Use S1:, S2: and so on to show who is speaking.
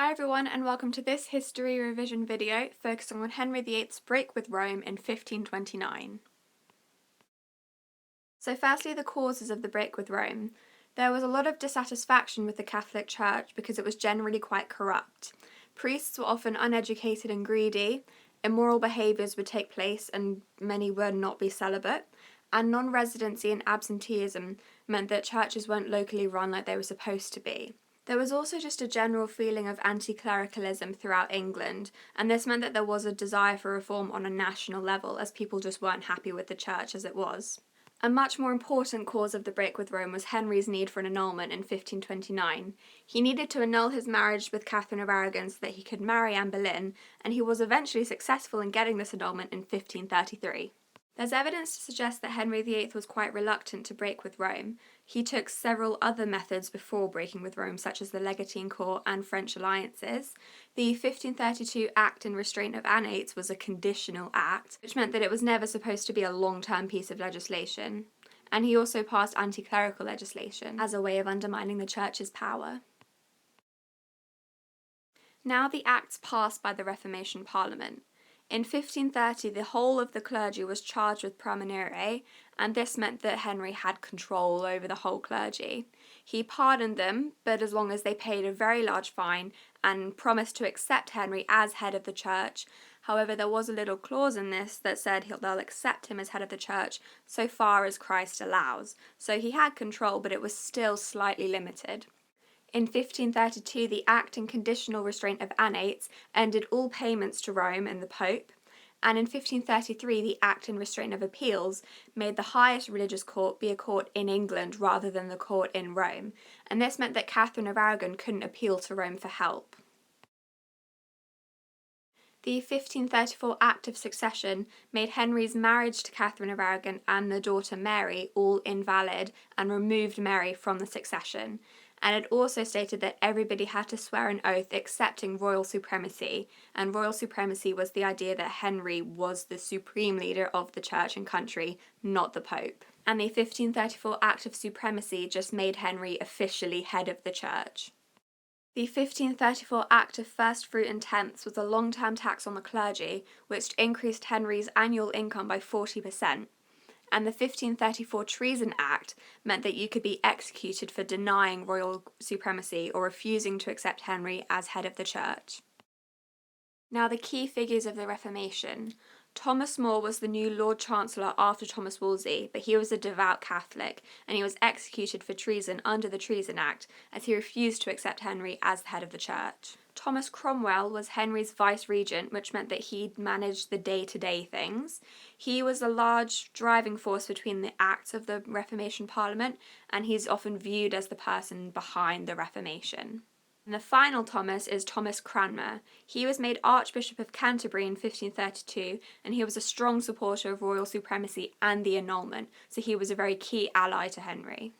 S1: Hi everyone and welcome to this history revision video focusing on Henry VIII's break with Rome in 1529. So firstly, the causes of the break with Rome. There was a lot of dissatisfaction with the Catholic Church because it was generally quite corrupt. Priests were often uneducated and greedy, immoral behaviours would take place and many would not be celibate, and non-residency and absenteeism meant that churches weren't locally run like they were supposed to be. There was also just a general feeling of anti-clericalism throughout England, and this meant that there was a desire for reform on a national level as people just weren't happy with the church as it was. A much more important cause of the break with Rome was Henry's need for an annulment in 1529. He needed to annul his marriage with Catherine of Aragon so that he could marry Anne Boleyn, and he was eventually successful in getting this annulment in 1533. There's evidence to suggest that Henry VIII was quite reluctant to break with Rome. He took several other methods before breaking with Rome, such as the Legatine Court and French alliances. The 1532 Act in Restraint of Annates was a conditional act, which meant that it was never supposed to be a long-term piece of legislation. And he also passed anti-clerical legislation as a way of undermining the Church's power. Now the acts passed by the Reformation Parliament. In 1530, the whole of the clergy was charged with praemunire, and this meant that Henry had control over the whole clergy. He pardoned them, but as long as they paid a very large fine and promised to accept Henry as head of the church. However, there was a little clause in this that said they'll accept him as head of the church so far as Christ allows. So he had control, but it was still slightly limited. In 1532, the Act in Conditional Restraint of Annates ended all payments to Rome and the Pope, and in 1533 the Act in Restraint of Appeals made the highest religious court be a court in England rather than the court in Rome, and this meant that Catherine of Aragon couldn't appeal to Rome for help. The 1534 Act of Succession made Henry's marriage to Catherine of Aragon and the daughter Mary all invalid and removed Mary from the succession. And it also stated that everybody had to swear an oath accepting royal supremacy, and royal supremacy was the idea that Henry was the supreme leader of the church and country, not the Pope. And the 1534 Act of Supremacy just made Henry officially head of the church. The 1534 Act of First Fruit and Tenths was a long-term tax on the clergy, which increased Henry's annual income by 40%. And the 1534 Treason Act meant that you could be executed for denying royal supremacy or refusing to accept Henry as head of the church. Now the key figures of the Reformation. Thomas More was the new Lord Chancellor after Thomas Wolsey, but he was a devout Catholic, and he was executed for treason under the Treason Act, as he refused to accept Henry as the head of the church. Thomas Cromwell was Henry's vice-regent, which meant that he managed the day-to-day things. He was a large driving force between the acts of the Reformation Parliament, and he's often viewed as the person behind the Reformation. And the final Thomas is Thomas Cranmer. He was made Archbishop of Canterbury in 1532, and he was a strong supporter of royal supremacy and the annulment, so he was a very key ally to Henry.